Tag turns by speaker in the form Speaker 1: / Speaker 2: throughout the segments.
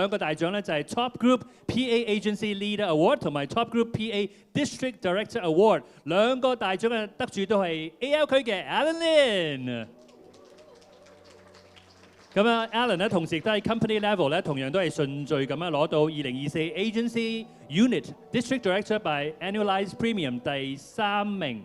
Speaker 1: 兩個大獎咧，就係 Top Group PA Agency Leader Award 同埋 Top Group PA District Director Award。兩個大獎嘅得主都係 AL 區嘅 Alan Lin。咁啊 ，Alan 咧同時都喺 company level 咧，同樣都係順序咁樣攞到2024 Agency Unit District Director by Annualized Premium 第3名。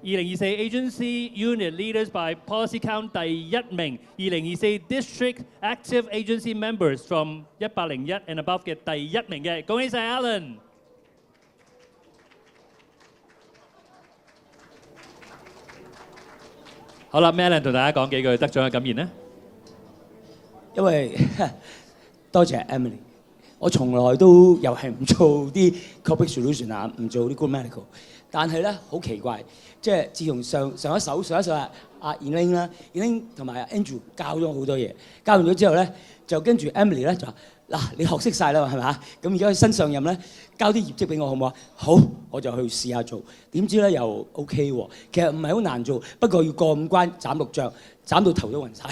Speaker 1: 2024 Agency Unit Leaders by Policy Count 第1名，2024 District Active Agency Members from 101 and above 嘅第1名嘅，恭喜晒 Alan！ 好啦 ，Alan 同大家講幾句得獎嘅感言呢？
Speaker 2: 因為多謝 Emily， 我從來都又係唔做啲 corporate solution 啊，唔做啲 good medical。但係咧好奇怪，即係自從上一首阿 Elaine 啦 ，Elaine 同埋 Andrew 教咗我好多嘢，教完咗之後咧，就跟住 Emily 咧就話：嗱，你學識晒啦，係咪啊？咁而家佢新上任咧，交啲業績俾我好唔好啊？好，我就去試下做。點知咧又 OK 喎，其實唔係好難做，不過要過5關斬6將，斬到頭都暈晒。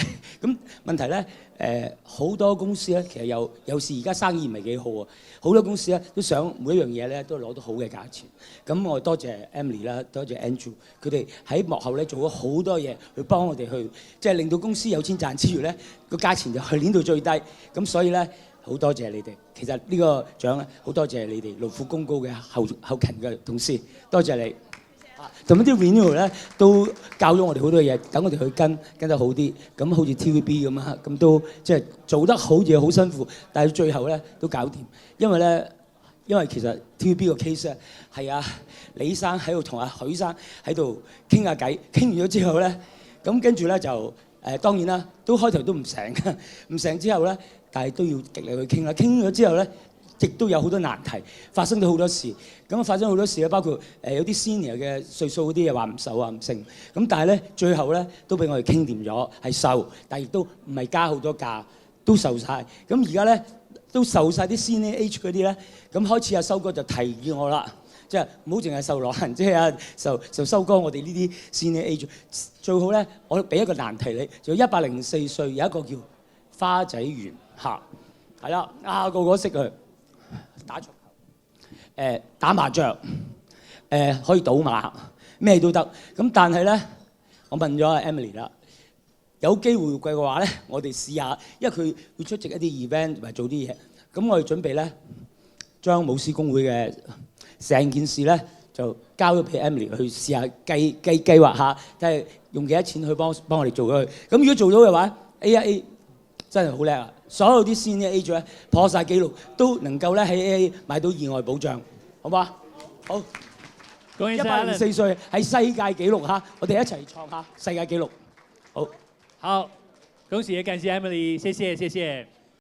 Speaker 2: 咁問題咧好多公司咧，其實有時而家生意唔係幾好啊，好多公司咧都想每一樣嘢咧都攞到好嘅價錢。咁我多謝 Emily 啦，多謝 Andrew， 佢哋喺幕後咧做咗好多嘢去幫我哋去，即係令到公司有錢賺之餘咧，個價錢就去攣到最低。咁所以咧好多謝你哋。其實呢個獎咧好多謝你哋勞苦功高嘅後勤嘅同事，多謝你。同埋啲 renewal 咧都教咗我哋好多嘢，等我哋去跟得好啲。咁好似 TVB 咁啊，咁都即係做得好似好辛苦，但係最後咧都搞掂。因為其實 TVB 個 case 咧係啊李生喺度同阿許生喺度傾下偈，傾完咗之後咧，咁跟住咧就當然啦，都開頭都唔成，唔成之後咧，但係都要極力去傾啦。傾咗之後咧，亦都有好多難題，發生咗好多事。咁發生好多事咧，包括有啲 senior 嘅歲數嗰啲嘢話唔受啊唔成。咁但係咧最後咧都俾我哋傾掂咗，係受，但係亦都唔係加好多價，都受晒。咁而家咧都受晒啲 senior age 嗰啲咧，咁開始阿修哥就提議我啦，即係唔好淨係受羅蘭姐啊，受修哥我哋呢啲 senior age， 最好咧我俾一個難題你，就104歲有一個叫花仔園嚇，係啦個個識佢。打桌球，打麻雀，可以賭馬，咩都得。咁但係咧，我問咗阿 Emily 啦，有機會嘅話咧，我哋試下，因為佢會出席一啲 event 同埋做啲嘢。咁我哋準備咧，將舞獅公會嘅成件事咧，就交咗俾 Emily 去試下計劃下，即係用幾多錢去幫我哋做咗佢。咁如果做到嘅話 ，AIA 真係好叻啊！所有啲 senior age 咧破晒紀錄，都能夠咧喺 AIA 買到意外保障，好嘛？好，
Speaker 1: 恭喜晒
Speaker 2: 104歲係世界紀錄嚇，我哋一齊創下世界紀錄。好，
Speaker 1: 好，恭喜感謝 Emily，謝謝。